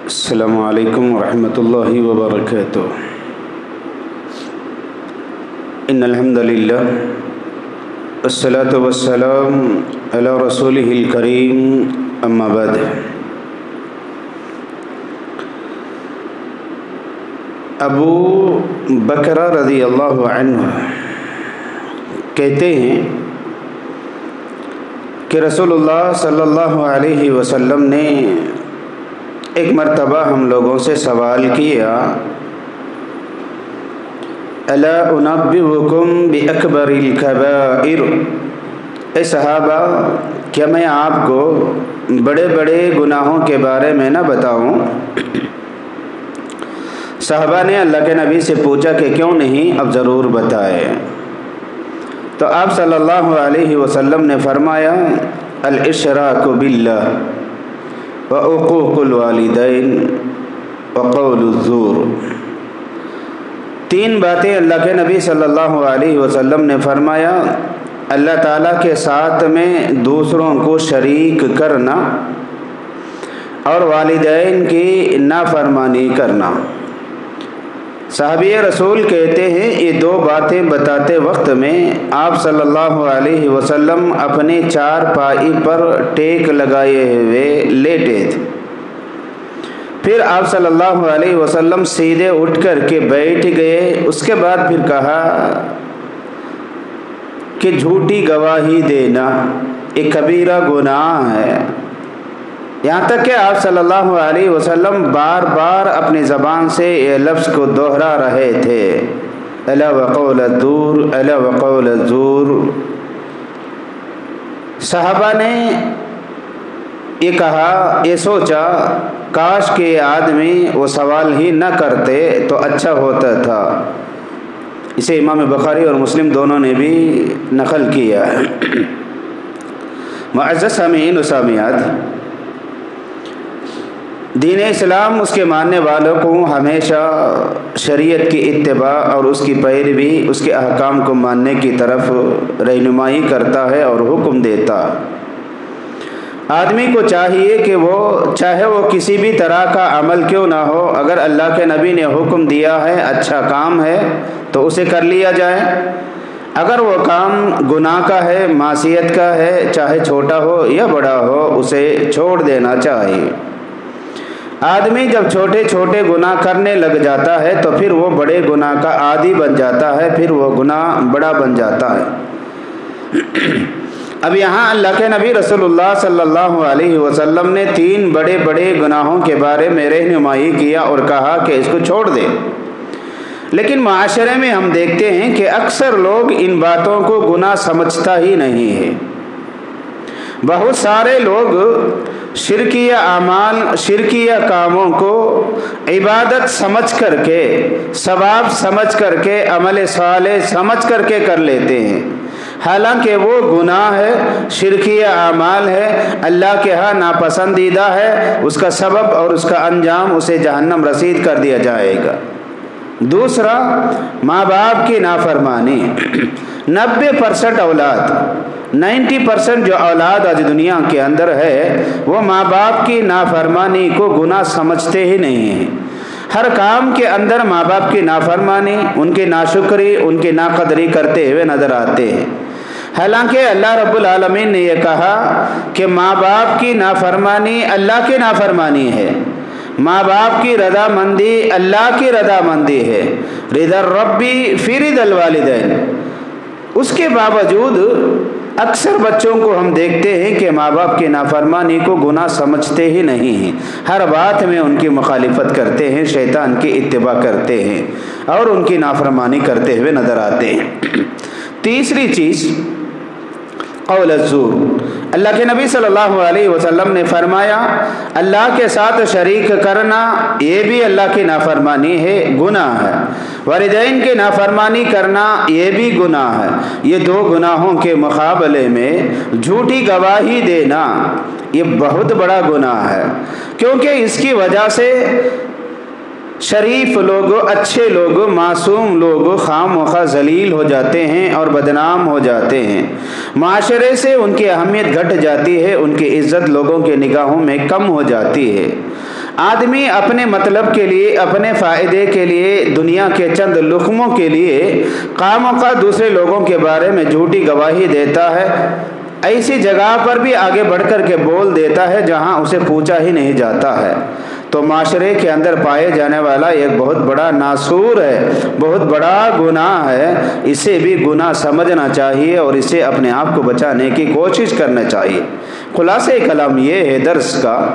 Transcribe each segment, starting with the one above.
السلام علیکم ورحمۃ اللہ وبرکاتہ۔ ان الحمد للہ والصلاة والسلام علی رسولہ الکریم، اما بعد۔ ابو بکر رضی اللہ عنہ کہتے ہیں کہ رسول اللہ صلی اللہ علیہ وسلم نے ایک مرتبہ ہم لوگوں سے سوال کیا، الا انبئکم باکبر الکبائر، اے صحابہ کیا میں آپ کو بڑے بڑے گناہوں کے بارے میں نہ بتاؤں؟ صحابہ نے اللہ کے نبی سے پوچھا کہ کیوں نہیں، اب ضرور بتائے۔ تو آپ صلی اللہ علیہ وسلم نے فرمایا، الاشراک باللہ وعقوق الوالدین وقول الزور۔ تین باتیں اللہ کے نبی صلی اللہ علیہ وسلم نے فرمایا، اللہ تعالیٰ کے ساتھ میں دوسروں کو شریک کرنا اور والدین کی نافرمانی کرنا۔ صحابی رسول کہتے ہیں یہ دو باتیں بتاتے وقت میں آپ صلی اللہ علیہ وسلم اپنے چار پائی پر ٹیک لگائے ہوئے لیٹے تھے۔ پھر آپ صلی اللہ علیہ وسلم سیدھے اٹھ کر کے بیٹھ گئے۔ اس کے بعد پھر کہا کہ جھوٹی گواہی دینا ایک کبیرہ گناہ ہے، یہاں تک کہ آپ صلی اللہ علیہ وسلم بار بار اپنی زبان سے یہ لفظ کو دوہرا رہے تھے، الا وقول الزور، الا وقول الزور۔ صحابہ نے یہ کہا، یہ سوچا کاش کہ یہ آدمی وہ سوال ہی نہ کرتے تو اچھا ہوتا تھا۔ اسے امام بخاری اور مسلم دونوں نے بھی نقل کیا ہے۔ معزز سامعین و سامعات، دین اسلام اس کے ماننے والوں کو ہمیشہ شریعت کی اتباع اور اس کی پیروی، اس کے احکام کو ماننے کی طرف رہنمائی کرتا ہے اور حکم دیتا۔ آدمی کو چاہیے کہ چاہے وہ کسی بھی طرح کا عمل کیوں نہ ہو، اگر اللہ کے نبی نے حکم دیا ہے، اچھا کام ہے تو اسے کر لیا جائے۔ اگر وہ کام گناہ کا ہے، معصیت کا ہے، چاہے چھوٹا ہو یا بڑا ہو، اسے چھوڑ دینا چاہیے۔ آدمی جب چھوٹے چھوٹے گناہ کرنے لگ جاتا ہے تو پھر وہ بڑے گناہ کا عادی بن جاتا ہے، پھر وہ گناہ بڑا بن جاتا ہے۔ اب یہاں اللہ کے نبی رسول اللہ صلی اللہ علیہ وسلم نے تین بڑے بڑے گناہوں کے بارے میں رہنمائی کیا اور کہا کہ اس کو چھوڑ دے۔ لیکن معاشرے میں ہم دیکھتے ہیں کہ اکثر لوگ ان باتوں کو گناہ سمجھتا ہی نہیں ہے۔ بہت سارے لوگ شرکیہ اعمال، شرکیہ کاموں کو عبادت سمجھ کر کے، ثواب سمجھ کر کے، عمل صالح سمجھ کر کے کر لیتے ہیں، حالانکہ وہ گناہ ہے، شرکیہ اعمال ہے، اللہ کے ہاں ناپسندیدہ ہے، اس کا سبب اور اس کا انجام اسے جہنم رسید کر دیا جائے گا۔ دوسرا، ماں باپ کی نافرمانی۔ 90% اولاد، 90% جو اولاد آج دنیا کے اندر ہے وہ ماں باپ کی نافرمانی کو گناہ سمجھتے ہی نہیں ہیں۔ ہر کام کے اندر ماں باپ کی نافرمانی، ان کی ناشکری، ان کی ناقدری کرتے ہوئے نظر آتے ہیں، حالانکہ اللہ رب العالمین نے یہ کہا کہ ماں باپ کی نافرمانی اللہ کی نافرمانی ہے، ماں باپ کی رضا مندی اللہ کی رضا مندی ہے، رضا الربی فی رضا الوالدین۔ اس کے باوجود اکثر بچوں کو ہم دیکھتے ہیں کہ ماں باپ کی نافرمانی کو گناہ سمجھتے ہی نہیں ہیں، ہر بات میں ان کی مخالفت کرتے ہیں، شیطان کی اتباع کرتے ہیں اور ان کی نافرمانی کرتے ہوئے نظر آتے ہیں۔ تیسری چیز، قول الزور۔ اللہ کے نبی صلی اللہ علیہ وسلم نے فرمایا، اللہ کے ساتھ شریک کرنا یہ بھی اللہ کی نافرمانی ہے، گناہ ہے۔ والدین کی نافرمانی کرنا یہ بھی گناہ ہے۔ یہ دو گناہوں کے مقابلے میں جھوٹی گواہی دینا یہ بہت بڑا گناہ ہے، کیونکہ اس کی وجہ سے شریف لوگ، اچھے لوگ، معصوم لوگ خام مخواہ ذلیل ہو جاتے ہیں اور بدنام ہو جاتے ہیں، معاشرے سے ان کی اہمیت گھٹ جاتی ہے، ان کی عزت لوگوں کے نگاہوں میں کم ہو جاتی ہے۔ آدمی اپنے مطلب کے لیے، اپنے فائدے کے لیے، دنیا کے چند لقموں کے لیے خواہ مخواہ دوسرے لوگوں کے بارے میں جھوٹی گواہی دیتا ہے، ایسی جگہ پر بھی آگے بڑھ کر کے بول دیتا ہے جہاں اسے پوچھا ہی نہیں جاتا ہے، تو معاشرے کے اندر پائے جانے والا ایک بہت بڑا ناسور ہے، بہت بڑا گناہ ہے۔ اسے بھی گناہ سمجھنا چاہیے اور اسے اپنے آپ کو بچانے کی کوشش کرنا چاہیے۔ خلاصہ کلام یہ ہے درس کا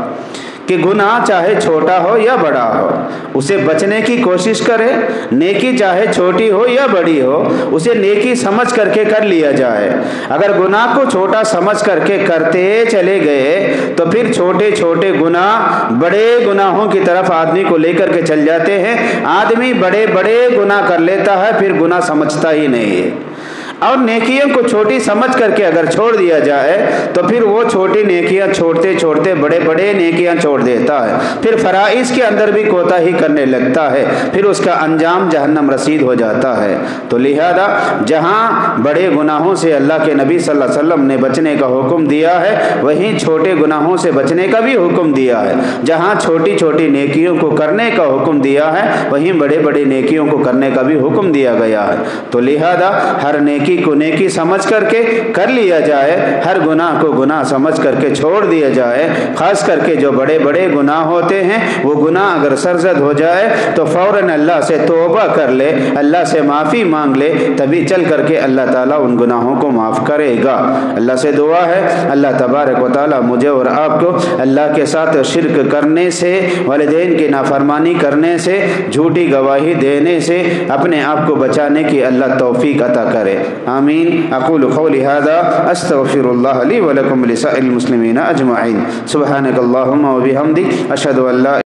کہ گناہ چاہے چھوٹا ہو یا بڑا ہو، اسے بچنے کی کوشش کرے۔ نیکی چاہے چھوٹی ہو یا بڑی ہو، اسے نیکی سمجھ کر کے کر لیا جائے۔ اگر گناہ کو چھوٹا سمجھ کر کے کرتے چلے گئے تو پھر چھوٹے چھوٹے گناہ بڑے گناہوں کی طرف آدمی کو لے کر کے چل جاتے ہیں۔ آدمی بڑے بڑے گناہ کر لیتا ہے، پھر گناہ سمجھتا ہی نہیں ہے۔ اور نیکیوں کو چھوٹی سمجھ کر کے اگر چھوڑ دیا جائے تو پھر وہ چھوٹی نیکیاں چھوڑتے چھوڑتے بڑے بڑے نیکیاں چھوڑ دیتا ہے، پھر فرائض کے اندر بھی کوتاہی کرنے لگتا ہے، پھر اس کا انجام جہنم رسید ہو جاتا ہے۔ تو لہذا جہاں بڑے گناہوں سے اللہ کے نبی صلی اللہ علیہ وسلم نے بچنے کا حکم دیا ہے، وہیں چھوٹے گناہوں سے بچنے کا بھی حکم دیا ہے۔ جہاں چھوٹی چھوٹی نیکیوں کو کرنے کا حکم دیا ہے، وہیں بڑے بڑے نیکیوں کو کرنے کا بھی حکم دیا گیا ہے۔ تو لہذا ہر نیکی کو نیکی سمجھ کر کے کر لیا جائے، ہر گناہ کو گناہ سمجھ کر کے چھوڑ دیا جائے۔ خاص کر کے جو بڑے بڑے گناہ ہوتے ہیں، وہ گناہ اگر سرزد ہو جائے تو فوراً اللہ سے توبہ کر لے، اللہ سے معافی مانگ لے، تبھی چل کر کے اللہ تعالیٰ ان گناہوں کو معاف کرے گا۔ اللہ سے دعا ہے اللہ تبارک و تعالیٰ مجھے اور آپ کو اللہ کے ساتھ شرک کرنے سے، والدین کی نافرمانی کرنے سے، جھوٹی گواہی دینے سے اپنے آپ کو بچانے کی اللہ توفیق عطا کرے۔ آمین۔ اقول قولی هذا استغفر الله لي ولكم ولسائر المسلمين اجمعين۔ سبحانك اللهم وبحمدك اشهد ان لا